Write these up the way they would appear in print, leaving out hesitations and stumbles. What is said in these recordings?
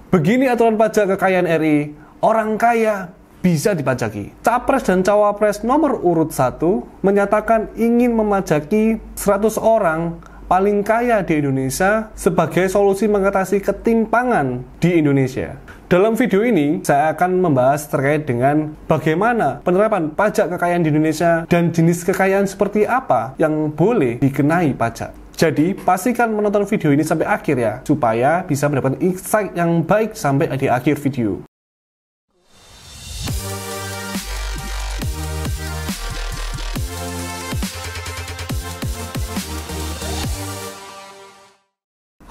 Begini aturan pajak kekayaan RI, orang kaya bisa dipajaki. Capres dan Cawapres nomor urut 1 menyatakan ingin memajaki 100 orang paling kaya di Indonesia sebagai solusi mengatasi ketimpangan di Indonesia. Dalam video ini, saya akan membahas terkait dengan bagaimana penerapan pajak kekayaan di Indonesia dan jenis kekayaan seperti apa yang boleh dikenai pajak. Jadi, pastikan menonton video ini sampai akhir ya, supaya bisa mendapatkan insight yang baik sampai di akhir video.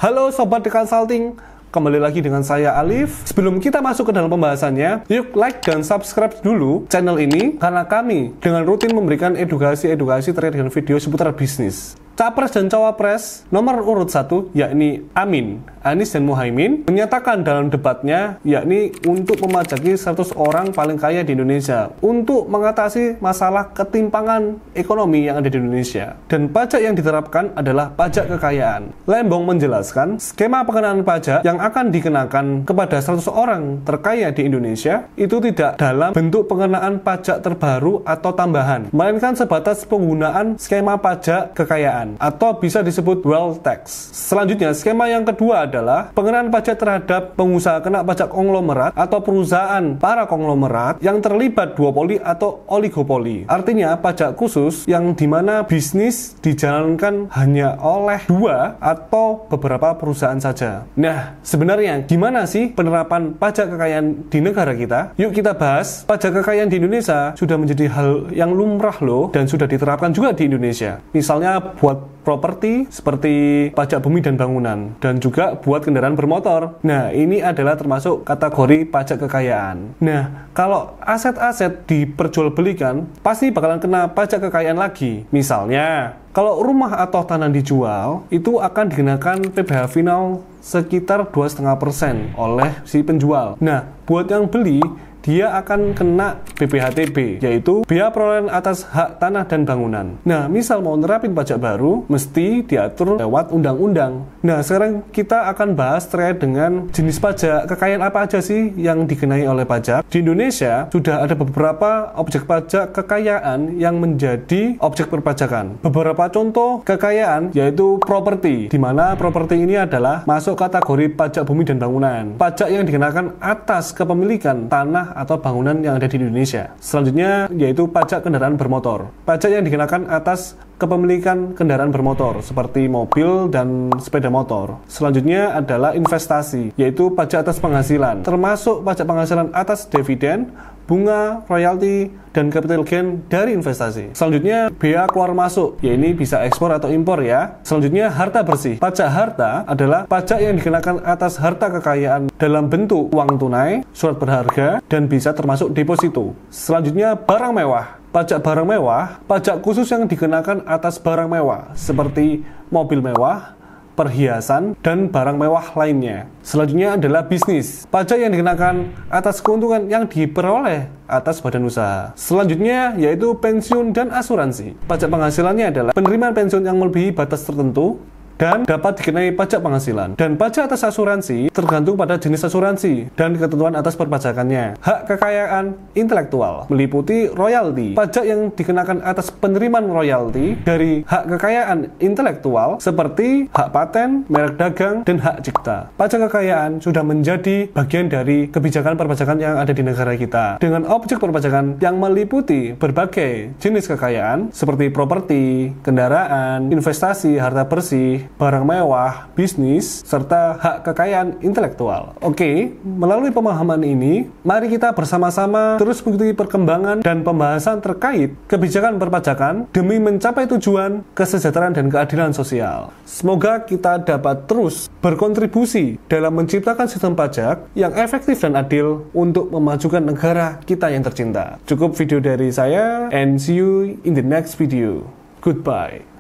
Halo Sobat The Consulting, kembali lagi dengan saya Alif. Sebelum kita masuk ke dalam pembahasannya, yuk like dan subscribe dulu channel ini, karena kami dengan rutin memberikan edukasi-edukasi terkait dengan video seputar bisnis. Capres dan Cawapres nomor urut 1, yakni Amin, Anies dan Muhaimin, menyatakan dalam debatnya, yakni untuk memajaki 100 orang paling kaya di Indonesia untuk mengatasi masalah ketimpangan ekonomi yang ada di Indonesia. Dan pajak yang diterapkan adalah pajak kekayaan. Lembong menjelaskan, skema pengenaan pajak yang akan dikenakan kepada 100 orang terkaya di Indonesia itu tidak dalam bentuk pengenaan pajak terbaru atau tambahan, melainkan sebatas penggunaan skema pajak kekayaan, atau bisa disebut wealth tax. Selanjutnya, skema yang kedua adalah pengenaan pajak terhadap pengusaha kena pajak konglomerat atau perusahaan para konglomerat yang terlibat duopoli atau oligopoli. Artinya, pajak khusus yang dimana bisnis dijalankan hanya oleh dua atau beberapa perusahaan saja. Nah, sebenarnya gimana sih penerapan pajak kekayaan di negara kita? Yuk kita bahas. Pajak kekayaan di Indonesia sudah menjadi hal yang lumrah loh, dan sudah diterapkan juga di Indonesia. Misalnya buat properti seperti pajak bumi dan bangunan, dan juga buat kendaraan bermotor. Nah, ini adalah termasuk kategori pajak kekayaan. Nah, kalau aset-aset diperjualbelikan, pasti bakalan kena pajak kekayaan lagi. Misalnya, kalau rumah atau tanah dijual, itu akan dikenakan PPh final sekitar 2,5% oleh si penjual. Nah, buat yang beli, dia akan kena BPHTB, yaitu biaya perolehan atas hak tanah dan bangunan. Nah, misal mau nerapin pajak baru, mesti diatur lewat undang-undang. Nah, sekarang kita akan bahas terkait dengan jenis pajak kekayaan apa aja sih yang dikenai oleh pajak. Di Indonesia, sudah ada beberapa objek pajak kekayaan yang menjadi objek perpajakan. Beberapa contoh kekayaan, yaitu properti, di mana properti ini adalah masuk kategori pajak bumi dan bangunan. Pajak yang dikenakan atas kepemilikan tanah atau bangunan yang ada di Indonesia. Selanjutnya yaitu pajak kendaraan bermotor. Pajak yang dikenakan atas kepemilikan kendaraan bermotor seperti mobil dan sepeda motor. Selanjutnya adalah investasi, yaitu pajak atas penghasilan, termasuk pajak penghasilan atas dividen, bunga, royalti, dan capital gain dari investasi. Selanjutnya, bea keluar masuk, ya ini bisa ekspor atau impor ya. Selanjutnya, harta bersih. Pajak harta adalah pajak yang dikenakan atas harta kekayaan dalam bentuk uang tunai, surat berharga, dan bisa termasuk deposito. Selanjutnya, barang mewah. Pajak barang mewah, pajak khusus yang dikenakan atas barang mewah, seperti mobil mewah, perhiasan, dan barang mewah lainnya. Selanjutnya adalah bisnis. Pajak yang dikenakan atas keuntungan yang diperoleh atas badan usaha. Selanjutnya yaitu pensiun dan asuransi. Pajak penghasilannya adalah penerimaan pensiun yang melebihi batas tertentu dan dapat dikenai pajak penghasilan. Dan pajak atas asuransi tergantung pada jenis asuransi dan ketentuan atas perpajakannya. Hak kekayaan intelektual meliputi royalti. Pajak yang dikenakan atas penerimaan royalti dari hak kekayaan intelektual seperti hak paten, merek dagang, dan hak cipta. Pajak kekayaan sudah menjadi bagian dari kebijakan perpajakan yang ada di negara kita, dengan objek perpajakan yang meliputi berbagai jenis kekayaan seperti properti, kendaraan, investasi, harta bersih, barang mewah, bisnis, serta hak kekayaan intelektual. Oke, melalui pemahaman ini, mari kita bersama-sama terus mengikuti perkembangan dan pembahasan terkait kebijakan perpajakan demi mencapai tujuan kesejahteraan dan keadilan sosial. Semoga kita dapat terus berkontribusi dalam menciptakan sistem pajak yang efektif dan adil untuk memajukan negara kita yang tercinta. Cukup video dari saya, and see you in the next video. Goodbye.